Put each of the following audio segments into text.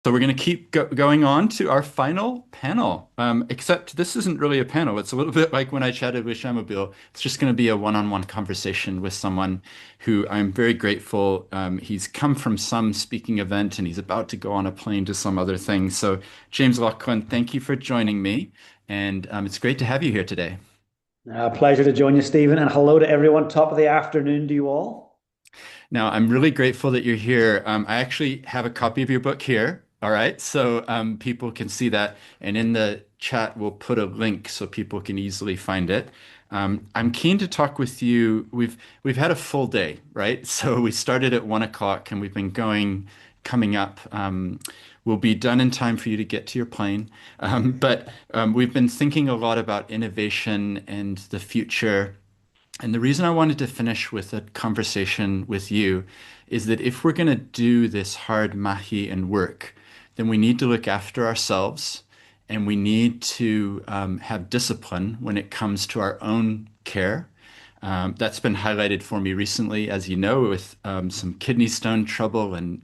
So we're going to keep going on to our final panel. Except this isn't really a panel. It's a little bit like when I chatted with Shamobile. It's just going to be a one-on-one conversation with someone who I'm very grateful. He's come from some speaking event and he's about to go on a plane to some other thing. So James Laughlin, thank you for joining me, and it's great to have you here today. Pleasure to join you, Stephen, and hello to everyone. Top of the afternoon to you all. Now, I'm really grateful that you're here. I actually have a copy of your book here. All right. So people can see that. And in the chat, we'll put a link so people can easily find it. I'm keen to talk with you. We've had a full day, right? So we started at 1 o'clock and we've been coming up. We'll be done in time for you to get to your plane. But we've been thinking a lot about innovation and the future. And the reason I wanted to finish with a conversation with you is that if we're going to do this hard mahi and work, then we need to look after ourselves and we need to have discipline when it comes to our own care. That's been highlighted for me recently, as you know, with some kidney stone trouble, and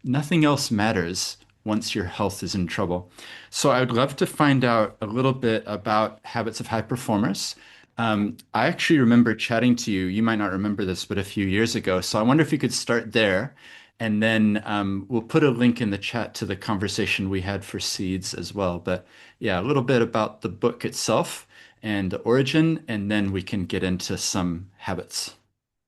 nothing else matters once your health is in trouble. So I would love to find out a little bit about habits of high performers. I actually remember chatting to you. You might not remember this, but a few years ago. So I wonder if you could start there, and then we'll put a link in the chat to the conversation we had for seeds as well. But yeah, a little bit about the book itself and the origin, and then we can get into some habits.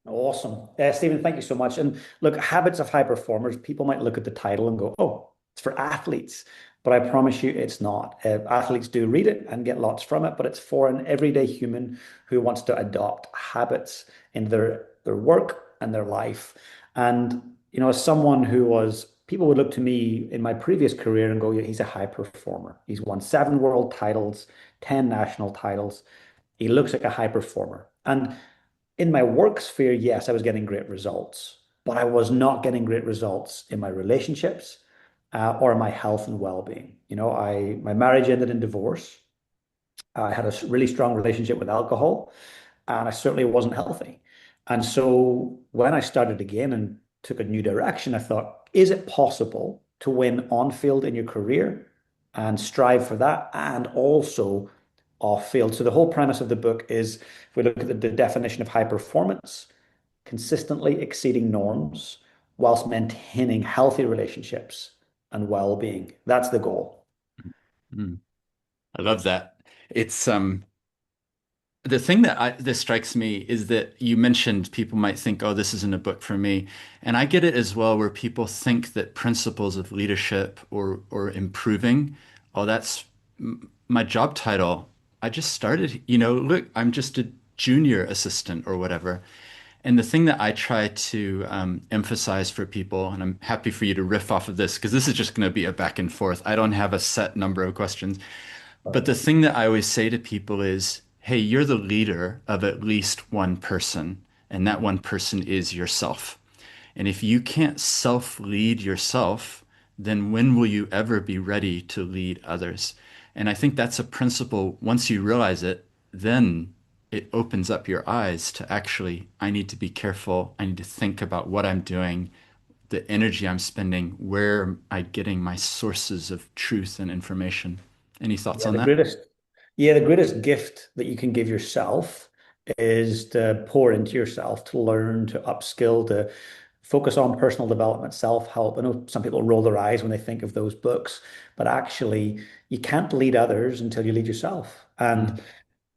Awesome. Stephen, thank you so much. And look, habits of high performers, people might look at the title and go, oh, it's for athletes. But I promise you it's not. Athletes do read it and get lots from it, but it's for an everyday human who wants to adopt habits in their work and their life. And, as someone who was, people would look to me in my previous career and go, yeah, he's a high performer. He's won 7 world titles, 10 national titles. He looks like a high performer. And in my work sphere, yes, I was getting great results, but I was not getting great results in my relationships or my health and well-being. My marriage ended in divorce. I had a really strong relationship with alcohol, and I certainly wasn't healthy. And so when I started again and took a new direction, I thought, is it possible to win on field in your career and strive for that and also off field? So the whole premise of the book is if we look at the definition of high performance, consistently exceeding norms whilst maintaining healthy relationships and well-being. That's the goal. Mm, I love that. It's the thing that strikes me is that you mentioned people might think, oh, this isn't a book for me. And I get it as well, where people think that principles of leadership or improving, oh, that's my job title. I just started, look, I'm just a junior assistant or whatever. And the thing that I try to emphasize for people, and I'm happy for you to riff off of this because this is just going to be a back and forth. I don't have a set number of questions. But the thing that I always say to people is, hey, you're the leader of at least one person, and that one person is yourself. And if you can't self-lead yourself, then when will you ever be ready to lead others? And I think that's a principle. Once you realize it, then it opens up your eyes to actually, I need to be careful. I need to think about what I'm doing, the energy I'm spending, where am I getting my sources of truth and information. Any thoughts Yeah, on the that? greatest, yeah, the greatest gift that you can give yourself is to pour into yourself, to learn, to upskill, to focus on personal development, self-help. I know some people roll their eyes when they think of those books, but actually, you can't lead others until you lead yourself. And Mm,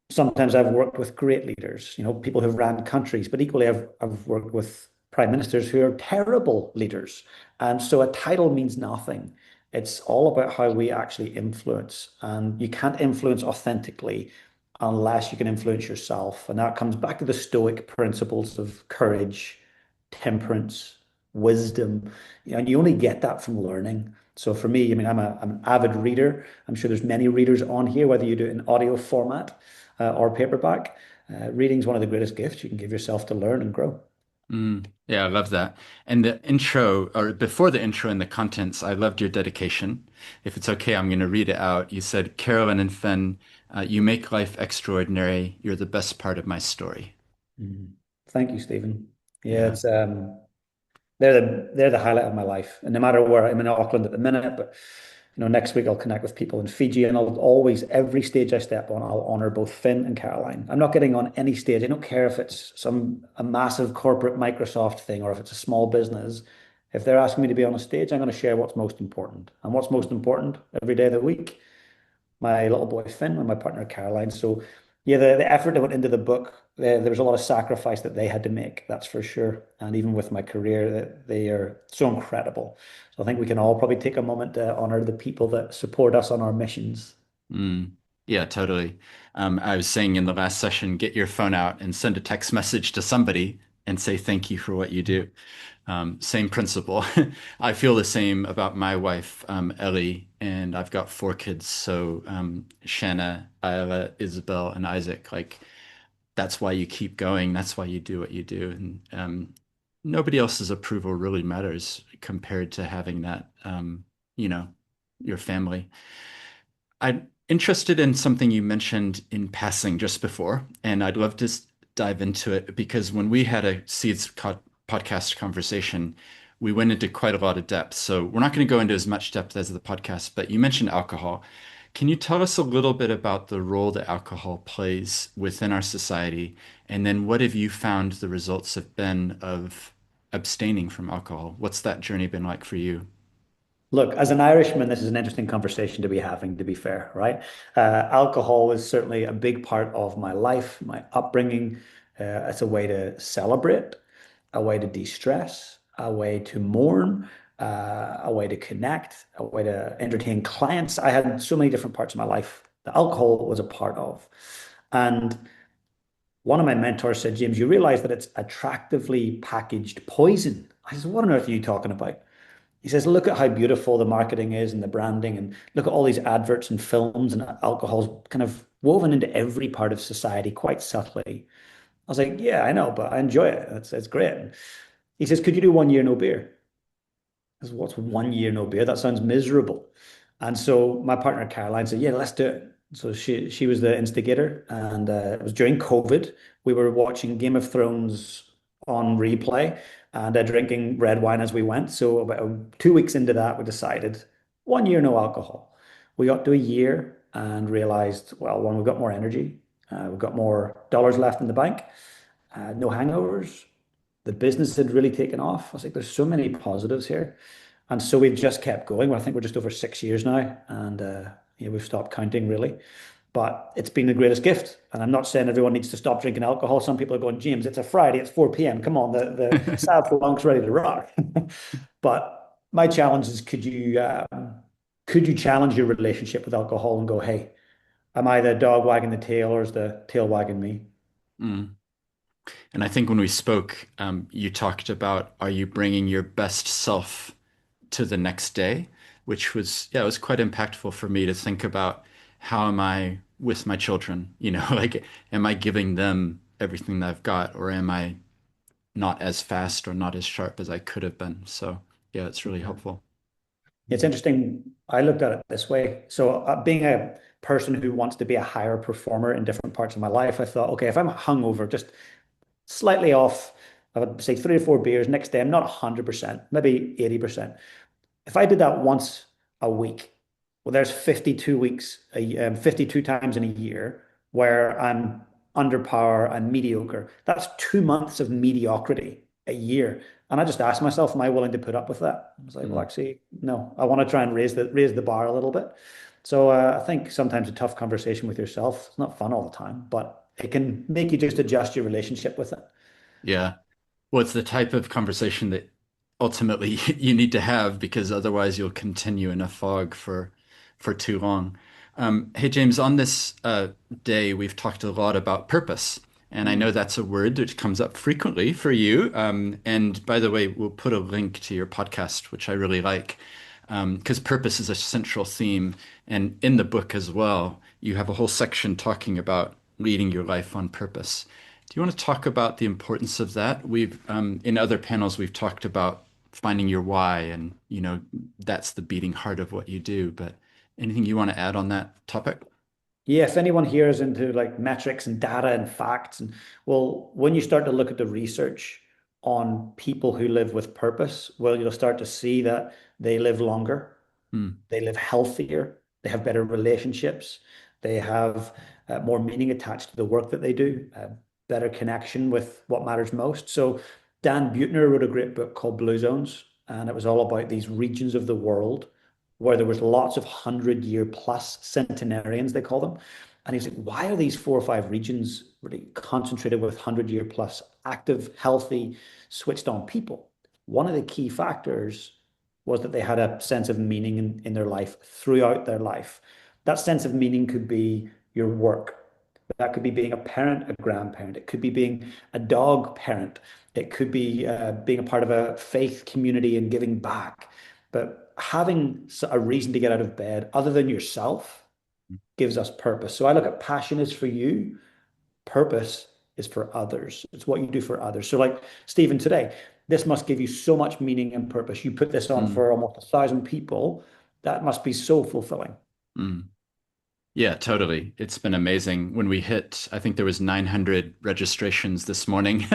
sometimes I've worked with great leaders, people who've ran countries, but equally I've worked with prime ministers who are terrible leaders. And so a title means nothing. It's all about how we actually influence. And you can't influence authentically unless you can influence yourself. And that comes back to the Stoic principles of courage, temperance, wisdom. And you only get that from learning. So for me, I mean, I'm an avid reader. I'm sure there's many readers on here, whether you do it in audio format or paperback. Reading is one of the greatest gifts you can give yourself to learn and grow. yeah, I love that. And the intro, or before the intro and the contents, I loved your dedication. If it's okay, I'm going to read it out. You said, Carolyn and Finn, you make life extraordinary. You're the best part of my story. Mhm. Thank you, Stephen. Yeah, Yeah. it's they're the highlight of my life. And no matter where I'm in Auckland at the minute, but next week I'll connect with people in Fiji, and I'll always, every stage I step on, I'll honor both Finn and Caroline. I'm not getting on any stage. I don't care if it's a massive corporate Microsoft thing or if it's a small business. If they're asking me to be on a stage, I'm going to share what's most important. And what's most important every day of the week, my little boy Finn and my partner Caroline. So yeah, the effort that went into the book, there was a lot of sacrifice that they had to make, that's for sure. And even with my career, that they are so incredible. So I think we can all probably take a moment to honor the people that support us on our missions. Mm. Yeah, totally. I was saying in the last session, get your phone out and send a text message to somebody and say thank you for what you do. Same principle. I feel the same about my wife, Ellie, and I've got four kids. So Shanna, Isla, Isabel, and Isaac. Like that's why you keep going. That's why you do what you do. And nobody else's approval really matters compared to having that, you know, your family. I'm interested in something you mentioned in passing just before, and I'd love to dive into it because when we had a podcast conversation, we went into quite a lot of depth. So we're not going to go into as much depth as the podcast, but you mentioned alcohol. Can you tell us a little bit about the role that alcohol plays within our society? And then what have you found the results have been of abstaining from alcohol? What's that journey been like for you? Look, as an Irishman, this is an interesting conversation to be having, to be fair, right? Alcohol is certainly a big part of my life, my upbringing. It's a way to celebrate, a way to de-stress, a way to mourn, a way to connect, a way to entertain clients. I had so many different parts of my life that alcohol was a part of. And one of my mentors said, James, you realize that it's attractively packaged poison. I said, what on earth are you talking about? He says, look at how beautiful the marketing is and the branding, and look at all these adverts and films, and alcohol's kind of woven into every part of society quite subtly. I was like, yeah, I know, but I enjoy it. It's great. He says, could you do 1 year no beer? I said, what's 1 year no beer? That sounds miserable. And so my partner Caroline said, yeah, let's do it. So she was the instigator, and it was during COVID. We were watching Game of Thrones on replay and drinking red wine as we went. So about 2 weeks into that, we decided 1 year no alcohol. We got to a year and realized, well, one, we've got more energy, we've got more dollars left in the bank, no hangovers. The business had really taken off. I was like, there's so many positives here. And so we've just kept going. Well, I think we're just over 6 years now, and yeah, we've stopped counting really. But it's been the greatest gift. And I'm not saying everyone needs to stop drinking alcohol. Some people are going, James, it's a Friday, it's 4 p.m. Come on, the South Blanc's ready to rock. But my challenge is, could you challenge your relationship with alcohol and go, hey, am I the dog wagging the tail, or is the tail wagging me? Mm. And I think when we spoke, you talked about are you bringing your best self to the next day, which was, yeah, it was quite impactful for me to think about how am I with my children? Like, am I giving them everything that I've got, or am I not as fast or not as sharp as I could have been? So, yeah, it's really helpful. It's interesting. I looked at it this way. So, being a person who wants to be a higher performer in different parts of my life, I thought, okay, if I'm hungover, just slightly off, I would say 3 or 4 beers. Next day, I'm not 100%, maybe 80%. If I did that once a week, well, there's 52 weeks, 52 times in a year where I'm under power and mediocre. That's 2 months of mediocrity a year. And I just asked myself, am I willing to put up with that? I was like, well, Mm. actually, no. I want to try and raise the bar a little bit. So I think sometimes a tough conversation with yourself, it's not fun all the time, but it can make you just adjust your relationship with it. Yeah. Well, it's the type of conversation that ultimately you need to have because otherwise you'll continue in a fog for too long. Hey James, on this day we've talked a lot about purpose, and I know Mm. that's a word that comes up frequently for you. And by the way, we'll put a link to your podcast, which I really like, because purpose is a central theme, and in the book as well, you have a whole section talking about leading your life on purpose. Do you want to talk about the importance of that? We've in other panels we've talked about finding your why, and that's the beating heart of what you do. But anything you want to add on that topic? Yeah, if anyone here is into like metrics and data and facts, and well, when you start to look at the research on people who live with purpose, well, you'll start to see that they live longer, Mm, they live healthier, they have better relationships, they have more meaning attached to the work that they do, better connection with what matters most. So Dan Buettner wrote a great book called Blue Zones, and it was all about these regions of the world where there was lots of 100-year plus centenarians, they call them. And he's like, why are these 4 or 5 regions really concentrated with 100-year plus active, healthy, switched on people? One of the key factors was that they had a sense of meaning in their life throughout their life. That sense of meaning could be your work. That could be being a parent, a grandparent. It could be being a dog parent. It could be being a part of a faith community and giving back. But having a reason to get out of bed other than yourself gives us purpose. So I look at passion is for you, purpose is for others. It's what you do for others. So, like Stephen today, this must give you so much meaning and purpose. You put this on mm, for almost 1,000 people. That must be so fulfilling. mm. Yeah, totally. It's been amazing. When we hit, I think there was 900 registrations this morning.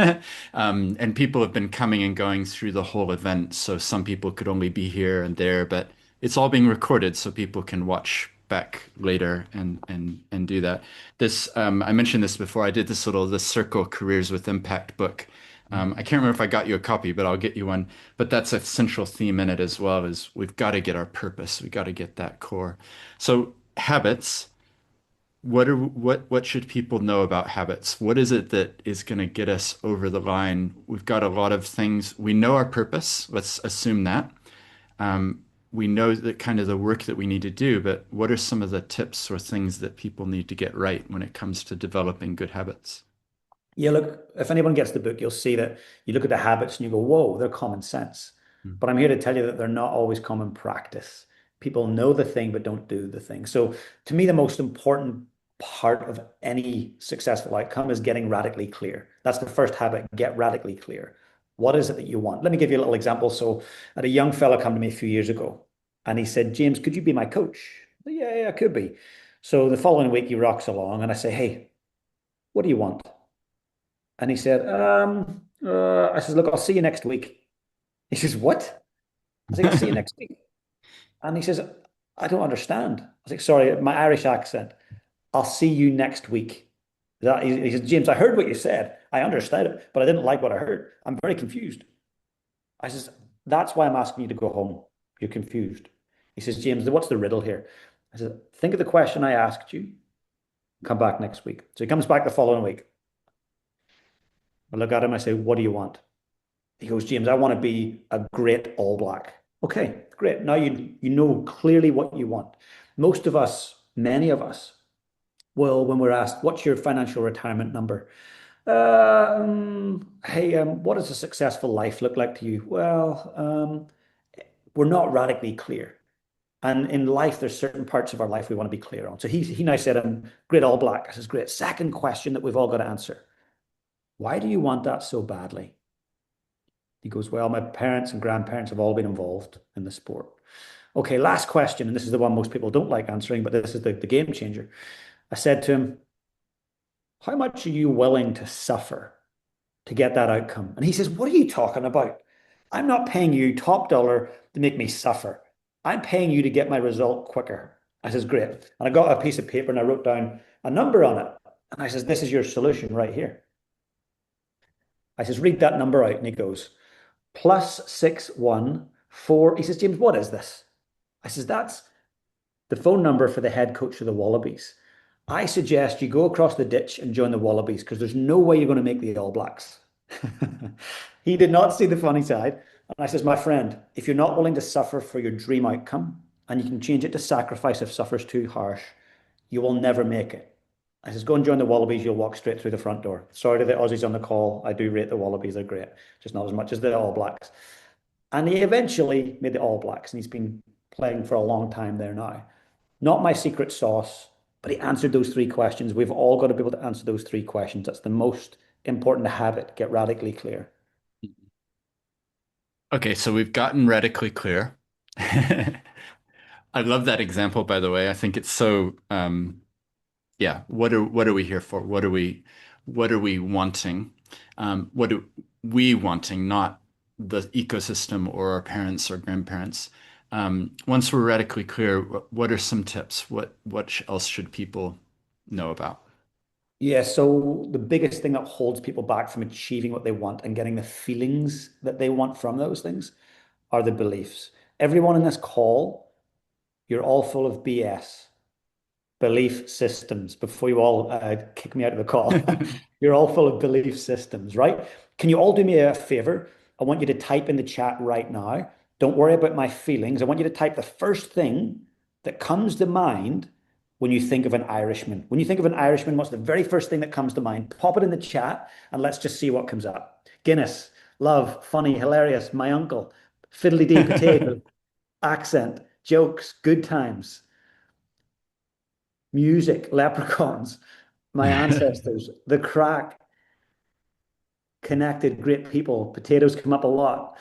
And people have been coming and going through the whole event. So some people could only be here and there, but it's all being recorded so people can watch back later and do that. This I mentioned this before. I did this little The Circle Careers with Impact book. I can't remember if I got you a copy, but I'll get you one. But that's a central theme in it as well, is we've got to get our purpose. We got to get that core. So habits. What should people know about habits? What is it that is going to get us over the line? We've got a lot of things. We know our purpose. Let's assume that. We know that kind of the work that we need to do, but what are some of the tips or things that people need to get right when it comes to developing good habits? Yeah, look, if anyone gets the book, you'll see that you look at the habits and you go, whoa, they're common sense. Mm, But I'm here to tell you that they're not always common practice. People know the thing, but don't do the thing. So to me, the most important part of any successful outcome is getting radically clear. That's the first habit, get radically clear. What is it that you want? Let me give you a little example. So I had a young fella come to me a few years ago and he said, James, could you be my coach? I said, yeah, I could be. So the following week he rocks along and I say, hey, what do you want? And he said, I says, look, I'll see you next week. He says, what? I said, I'll see you next week. And he says, I don't understand. I was like, sorry, my Irish accent. I'll see you next week. He says, James, I heard what you said. I understood it, but I didn't like what I heard. I'm very confused. I says, that's why I'm asking you to go home. You're confused. He says, James, what's the riddle here? I said, think of the question I asked you. Come back next week. So he comes back the following week. I look at him. I say, what do you want? He goes, James, I want to be a great All Black. Okay, great. Now you know clearly what you want. Most of us, many of us, will, when we're asked, what's your financial retirement number? Hey, what does a successful life look like to you? Well, we're not radically clear. And in life, there's certain parts of our life we want to be clear on. So he now said, I'm great All Black. I says, great. Second question that we've all got to answer. Why do you want that so badly? He goes, well, my parents and grandparents have all been involved in the sport. Okay, last question, and this is the one most people don't like answering, but this is the game changer. I said to him, how much are you willing to suffer to get that outcome? And he says, what are you talking about? I'm not paying you top dollar to make me suffer. I'm paying you to get my result quicker. I says, great. And I got a piece of paper and I wrote down a number on it. And I says, this is your solution right here. I says, read that number out. And he goes, +614. He says, James, what is this? I says, that's the phone number for the head coach of the Wallabies. I suggest you go across the ditch and join the Wallabies because there's no way you're going to make the All Blacks. He did not see the funny side. And I says, my friend, if you're not willing to suffer for your dream outcome and you can change it to sacrifice if suffer's too harsh, you will never make it. I says, go and join the Wallabies. You'll walk straight through the front door. Sorry to the Aussies on the call. I do rate the Wallabies. They're great, just not as much as the All Blacks. And he eventually made the All Blacks, and he's been playing for a long time there now. Not my secret sauce, but he answered those 3 questions. We've all got to be able to answer those 3 questions. That's the most important habit. Get radically clear. Okay, so we've gotten radically clear. I love that example, by the way. I think it's so yeah, what are we here for? What are we wanting? What do we wanting, not the ecosystem or our parents or grandparents. Once we're radically clear, what are some tips? What else should people know about? Yeah, so the biggest thing that holds people back from achieving what they want and getting the feelings that they want from those things are the beliefs. Everyone in this call, you're all full of BS. Belief systems before you all kick me out of the call. You're all full of belief systems, right? Can you all do me a favor? I want you to type in the chat right now. Don't worry about my feelings. I want you to type the first thing that comes to mind when you think of an Irishman. When you think of an Irishman, what's the very first thing that comes to mind? Pop it in the chat and let's just see what comes up. Guinness, love, funny, hilarious, my uncle, fiddly dee potato, accent, jokes, good times, music, leprechauns, my ancestors, the crack, connected, great people, potatoes come up a lot.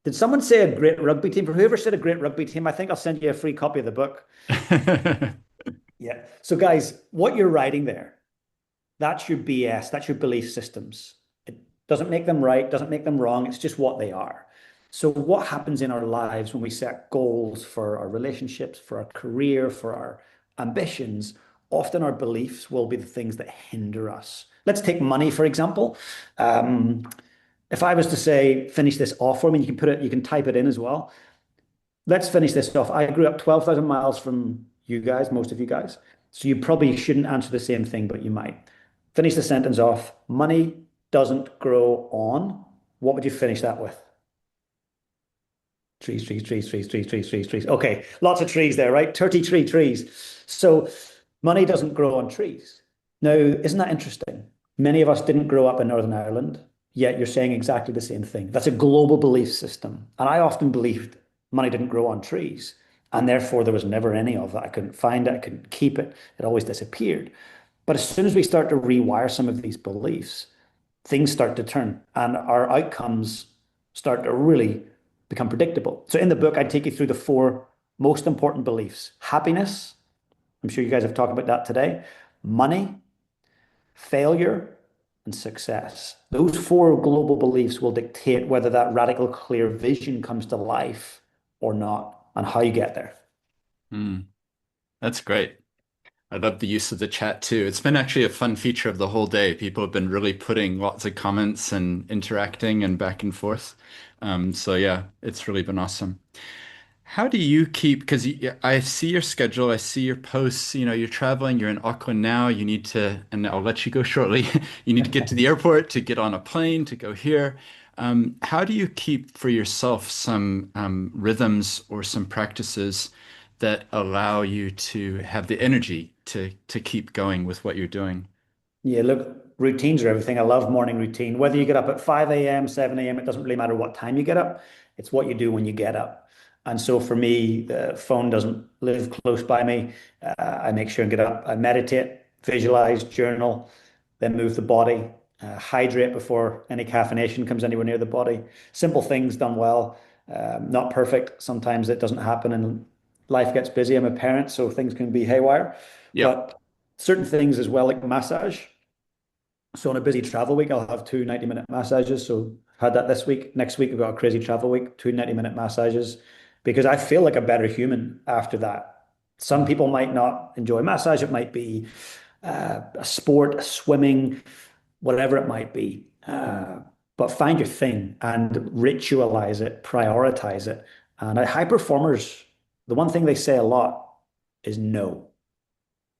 Did someone say a great rugby team? For whoever said a great rugby team, I think I'll send you a free copy of the book. Yeah. So, guys, what you're writing there, that's your BS, that's your belief systems. It doesn't make them right, doesn't make them wrong. It's just what they are. So, what happens in our lives when we set goals for our relationships, for our career, for our ambitions? Often our beliefs will be the things that hinder us. Let's take money, for example. Um, if I was to say, finish this off for me, you can put it, you can type it in as well. Let's finish this off. I grew up 12,000 miles from you guys, most of you guys. So you probably shouldn't answer the same thing, but you might. Finish the sentence off. Money doesn't grow on. What would you finish that with? Trees, trees, trees, trees, trees, trees, trees, trees. Okay, lots of trees there, right? 33 trees. So money doesn't grow on trees. Now, isn't that interesting? Many of us didn't grow up in Northern Ireland, yet you're saying exactly the same thing. That's a global belief system. And I often believed money didn't grow on trees. And therefore, there was never any of it. I couldn't find it. I couldn't keep it. It always disappeared. But as soon as we start to rewire some of these beliefs, things start to turn and our outcomes start to really become predictable. So in the book, I take you through the four most important beliefs: happiness. I'm sure you guys have talked about that today. Money, failure, and success. Those four global beliefs will dictate whether that radical, clear vision comes to life or not, and how you get there. Mm, that's great. I love the use of the chat too. It's been actually a fun feature of the whole day. People have been really putting lots of comments and interacting and back and forth. So yeah, it's really been awesome. How do you keep, because I see your schedule, I see your posts, you're traveling, you're in Auckland now, you need to, and I'll let you go shortly, you need to get to the airport, to get on a plane, to go here. How do you keep for yourself some rhythms or some practices that allow you to have the energy to keep going with what you're doing? Yeah, look, routines are everything. I love morning routine. Whether you get up at 5 a.m., 7 a.m., it doesn't really matter what time you get up. It's what you do when you get up. And so for me, the phone doesn't live close by me. I make sure and get up. I meditate, visualize, journal, then move the body, hydrate before any caffeination comes anywhere near the body. Simple things done well. Not perfect. Sometimes it doesn't happen and life gets busy. I'm a parent, so things can be haywire. Yep. But certain things as well, like massage. So on a busy travel week, I'll have two 90-minute massages. So I've had that this week. Next week, I've got a crazy travel week, two 90-minute massages, because I feel like a better human after that. Some people might not enjoy massage. It might be a sport, swimming, whatever it might be. But find your thing and ritualize it, prioritize it. And high performers, the one thing they say a lot is no.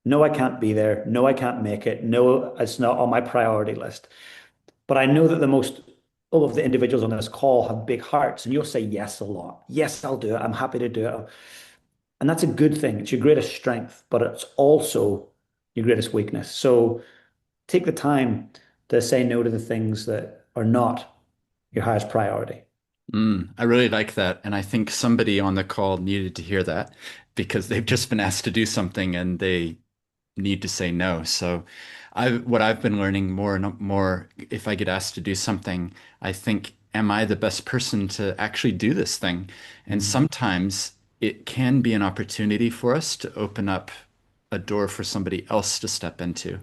No, I can't be there. No, I can't make it. No, it's not on my priority list. But I know that the most, all of the individuals on this call have big hearts, and you'll say yes a lot. Yes, I'll do it. I'm happy to do it. And that's a good thing. It's your greatest strength, but it's also your greatest weakness. So take the time to say no to the things that are not your highest priority. I really like that. And I think somebody on the call needed to hear that because they've just been asked to do something and they need to say no. So what I've been learning more and more, if I get asked to do something, I think, am I the best person to actually do this thing? And Mm. sometimes it can be an opportunity for us to open up a door for somebody else to step into.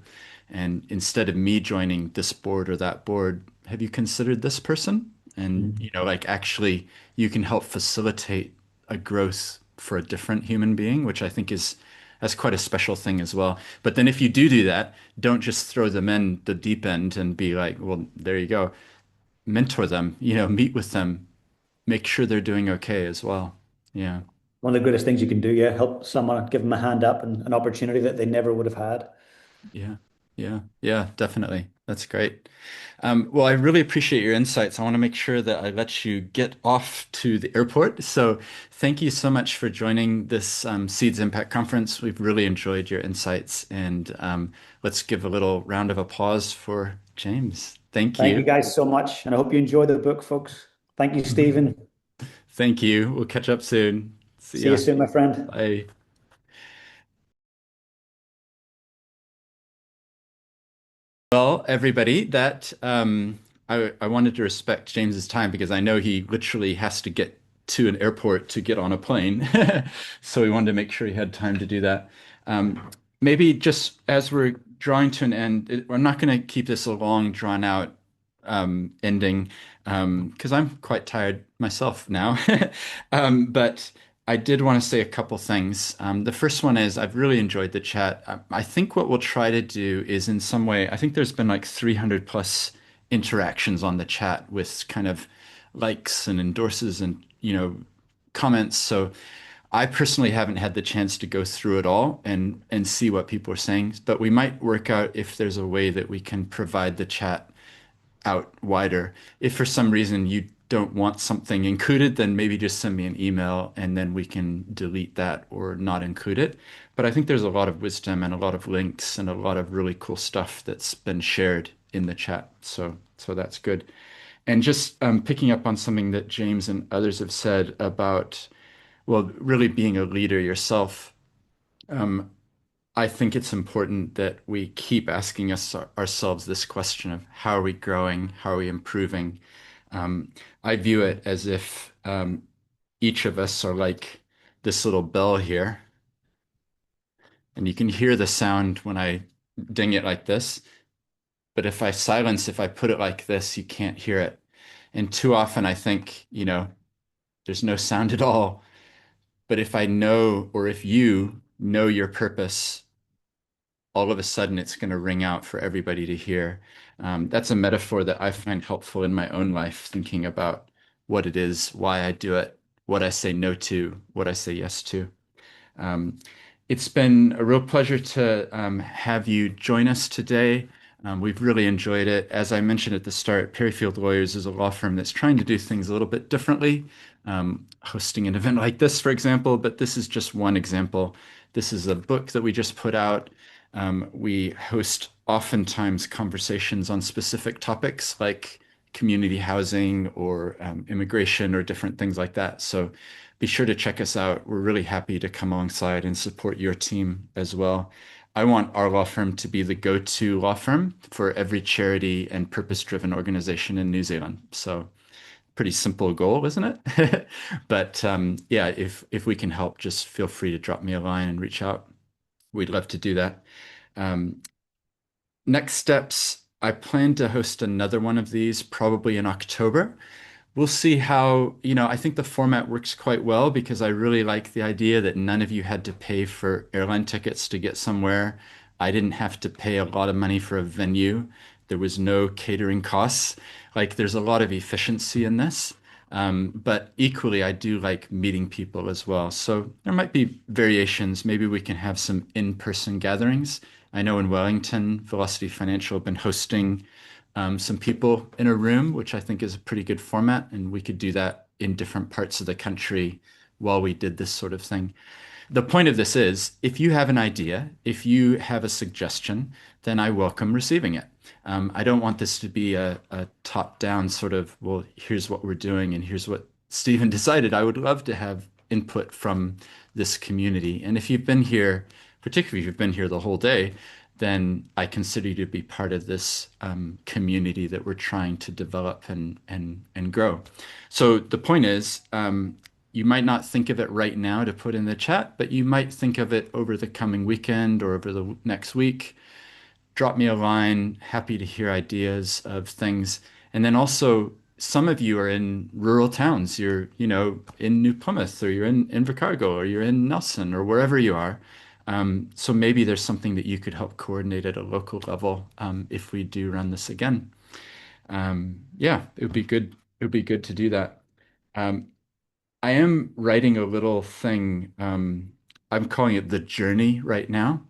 And instead of me joining this board or that board, have you considered this person? And, Mm. like actually you can help facilitate a growth for a different human being, which I think is that's quite a special thing as well. But then if you do that, don't just throw them in the deep end and be like, well, there you go. Mentor them, meet with them, make sure they're doing okay as well. Yeah. One of the greatest things you can do, yeah, help someone, give them a hand up and an opportunity that they never would have had. Yeah. Yeah. Yeah, definitely. That's great. Well, I really appreciate your insights. I want to make sure that I let you get off to the airport. So thank you so much for joining this Seeds Impact Conference. We've really enjoyed your insights. And let's give a little round of applause for James. Thank Thank you you. guys so much, and I hope you enjoy the book, folks. Thank you, Mhm. Stephen. Thank you. We'll catch up soon. See See you ya. soon, my friend. Bye. Well, everybody, that I wanted to respect James's time because I know he literally has to get to an airport to get on a plane. So we wanted to make sure he had time to do that. Maybe just as we're drawing to an end, I'm not going to keep this a long, drawn out ending because I'm quite tired myself now. But I did want to say a couple things. The first one is I've really enjoyed the chat. I think what we'll try to do is in some way, I think there's been like 300 plus interactions on the chat with kind of likes and endorses and, comments. So I personally haven't had the chance to go through it all and see what people are saying, but we might work out if there's a way that we can provide the chat out wider. If for some reason you don't want something included, then maybe just send me an email and then we can delete that or not include it. But I think there's a lot of wisdom and a lot of links and a lot of really cool stuff that's been shared in the chat. So that's good. And just picking up on something that James and others have said about, well, really being a leader yourself. Um, I think it's important that we keep asking ourselves this question of how are we growing? How are we improving? I view it as if each of us are like this little bell here, and you can hear the sound when I ding it like this. But if I put it like this, you can't hear it. And too often I think, there's no sound at all. But if I know, or if you know your purpose, all of a sudden it's going to ring out for everybody to hear. That's a metaphor that I find helpful in my own life, thinking about what it is, why I do it, what I say no to, what I say yes to. Um, it's been a real pleasure to have you join us today. We've really enjoyed it. As I mentioned at the start, Perryfield Lawyers is a law firm that's trying to do things a little bit differently, hosting an event like this, for example, but this is just one example. This is a book that we just put out. We host oftentimes conversations on specific topics like community housing or immigration or different things like that. So be sure to check us out. We're really happy to come alongside and support your team as well. I want our law firm to be the go-to law firm for every charity and purpose-driven organization in New Zealand. So pretty simple goal, isn't it? But yeah, if we can help, just feel free to drop me a line and reach out. We'd love to do that. Um, Next steps, I plan to host another one of these probably in October. We'll see how, I think the format works quite well because I really like the idea that none of you had to pay for airline tickets to get somewhere. I didn't have to pay a lot of money for a venue. There was no catering costs. Like there's a lot of efficiency in this. But equally, I do like meeting people as well. So there might be variations. Maybe we can have some in-person gatherings. I know in Wellington, Velocity Financial have been hosting some people in a room, which I think is a pretty good format. And we could do that in different parts of the country while we did this sort of thing. The point of this is if you have an idea, if you have a suggestion, then I welcome receiving it. I don't want this to be a top-down sort of, well, here's what we're doing and here's what Stephen decided. I would love to have input from this community. And if you've been here, particularly if you've been here the whole day, then I consider you to be part of this community that we're trying to develop and grow. So the point is, you might not think of it right now to put in the chat, but you might think of it over the coming weekend or over the next week. drop me a line. Happy to hear ideas of things. And then also, some of you are in rural towns. You're, in New Plymouth, or you're in Invercargill, or you're in Nelson, or wherever you are. So maybe there's something that you could help coordinate at a local level, if we do run this again. Yeah, it would be good. It would be good to do that. Um, I am writing a little thing. I'm calling it The Journey right now.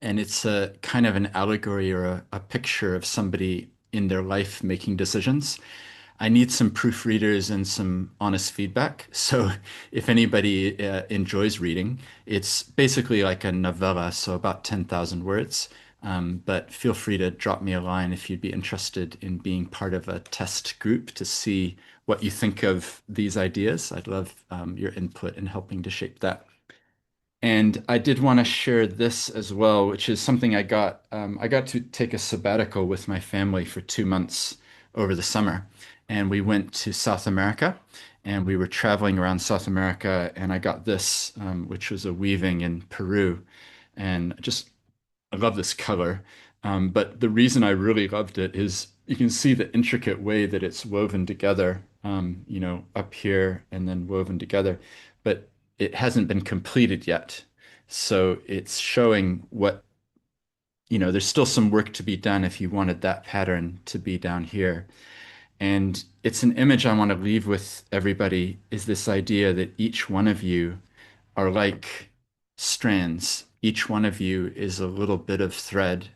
And it's a kind of an allegory or a picture of somebody in their life making decisions. I need some proofreaders and some honest feedback. So if anybody enjoys reading, it's basically like a novella, so about 10,000 words. But feel free to drop me a line if you'd be interested in being part of a test group to see what you think of these ideas. I'd love your input in helping to shape that. And I did want to share this as well, which is something I got. I got to take a sabbatical with my family for 2 months over the summer, and we went to South America, and we were traveling around South America, and I got this, which was a weaving in Peru, and I love this color. But the reason I really loved it is you can see the intricate way that it's woven together, up here and then woven together, but it hasn't been completed yet. So it's showing there's still some work to be done if you wanted that pattern to be down here. And it's an image I want to leave with everybody is this idea that each one of you are like strands. Each one of you is a little bit of thread.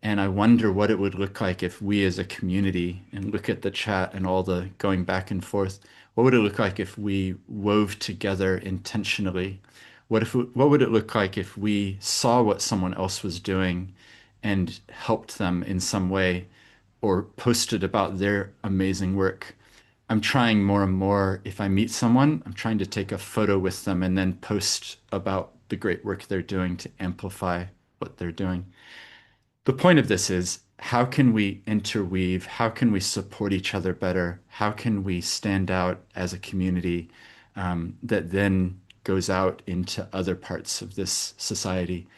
And I wonder what it would look like if we as a community, and look at the chat and all the going back and forth, what would it look like if we wove together intentionally? What would it look like if we saw what someone else was doing and helped them in some way or posted about their amazing work? I'm trying more and more, if I meet someone, I'm trying to take a photo with them and then post about the great work they're doing to amplify what they're doing. The point of this is how can we interweave? How can we support each other better? How can we stand out as a community that then goes out into other parts of this society?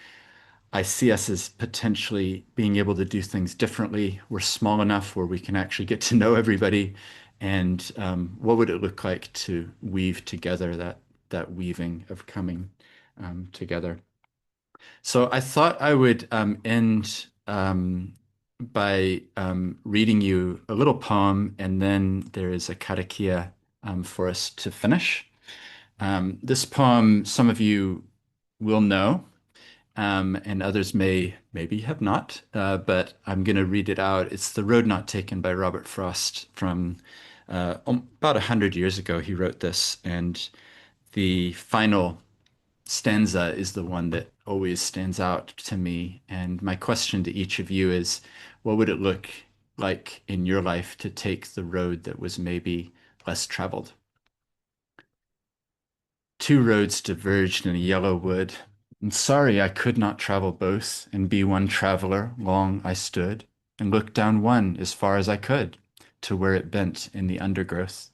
I see us as potentially being able to do things differently. We're small enough where we can actually get to know everybody. And what would it look like to weave together that weaving of coming together? So I thought I would end by reading you a little poem, and then there is a karakia for us to finish. This poem, some of you will know, and others maybe have not, but I'm going to read it out. It's The Road Not Taken by Robert Frost from about 100 years ago. He wrote this, and the final stanza is the one that always stands out to me. And my question to each of you is, what would it look like in your life to take the road that was maybe less traveled? Two roads diverged in a yellow wood, and sorry I could not travel both, and be one traveler. Long I stood, and looked down one as far as I could, to where it bent in the undergrowth.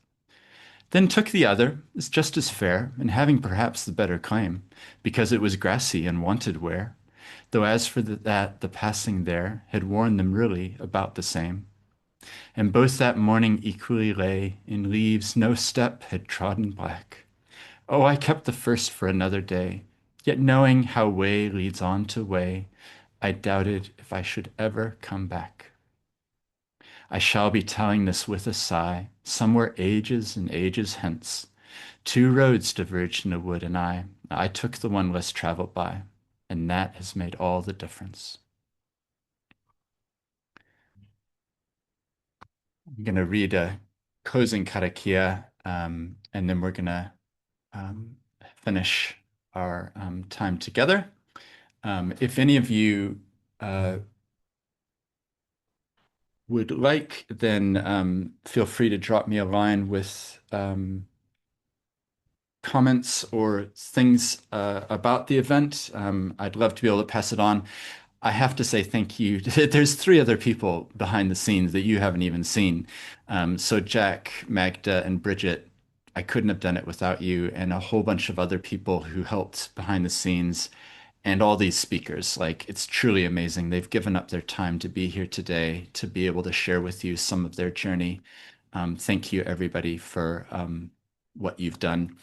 Then took the other, as just as fair, and having perhaps the better claim, because it was grassy and wanted wear, though as for that the passing there had worn them really about the same. And both that morning equally lay in leaves no step had trodden black. Oh, I kept the first for another day, yet knowing how way leads on to way, I doubted if I should ever come back. I shall be telling this with a sigh, somewhere ages and ages hence. Two roads diverged in a wood, and I took the one less traveled by, and that has made all the difference. I'm going to read a closing karakia, and then we're going to um, finish our time together. If any of you would like, then feel free to drop me a line with comments or things about the event. I'd love to be able to pass it on. I have to say thank you. There's three other people behind the scenes that you haven't even seen. So Jack, Magda, and Bridget, I couldn't have done it without you, and a whole bunch of other people who helped behind the scenes. and all these speakers. Like, it's truly amazing. They've given up their time to be here today to be able to share with you some of their journey. Thank you, everybody, for what you've done.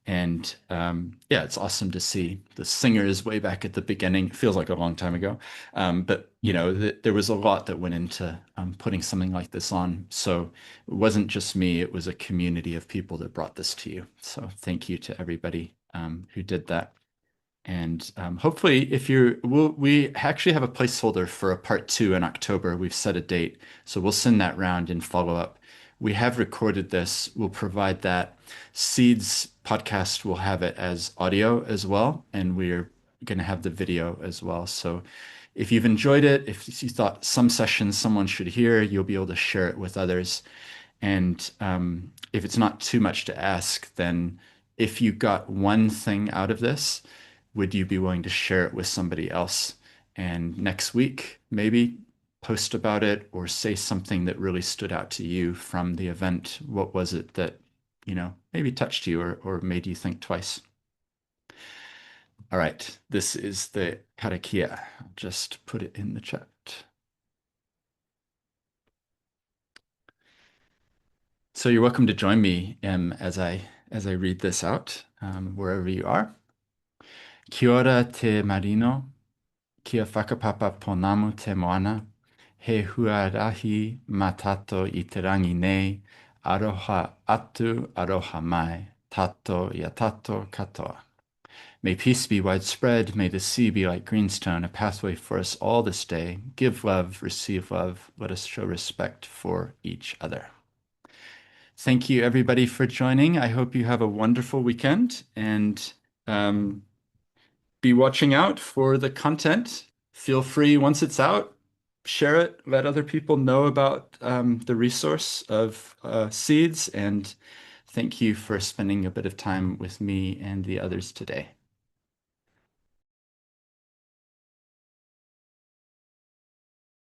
And yeah, it's awesome to see the singers way back at the beginning. It feels like a long time ago. But, there was a lot that went into putting something like this on. So it wasn't just me, it was a community of people that brought this to you. So thank you to everybody who did that. And hopefully, we actually have a placeholder for a part two in October. We've set a date, so we'll send that round and follow up. We have recorded this. We'll provide that. Seeds podcast will have it as audio as well, and we're going to have the video as well. So if you've enjoyed it, if you thought some sessions someone should hear, you'll be able to share it with others. And if it's not too much to ask, then if you got one thing out of this, would you be willing to share it with somebody else? And next week, maybe post about it or say something that really stood out to you from the event. What was it that, maybe touched you or made you think twice? All right, this is the karakia. I'll just put it in the chat. So you're welcome to join me as I read this out, wherever you are. Kia ora te marino, kia whakapapa ponamu te moana, he huarahi mā tātou i te rangi nei, aroha atu, aroha mai, tātou ia tātou katoa. May peace be widespread, may the sea be like greenstone, a pathway for us all this day. Give love, receive love, let us show respect for each other. Thank you, everybody, for joining. I hope you have a wonderful weekend and be watching out for the content. Feel free, once it's out, share it, let other people know about the resource of Seeds. And thank you for spending a bit of time with me and the others today.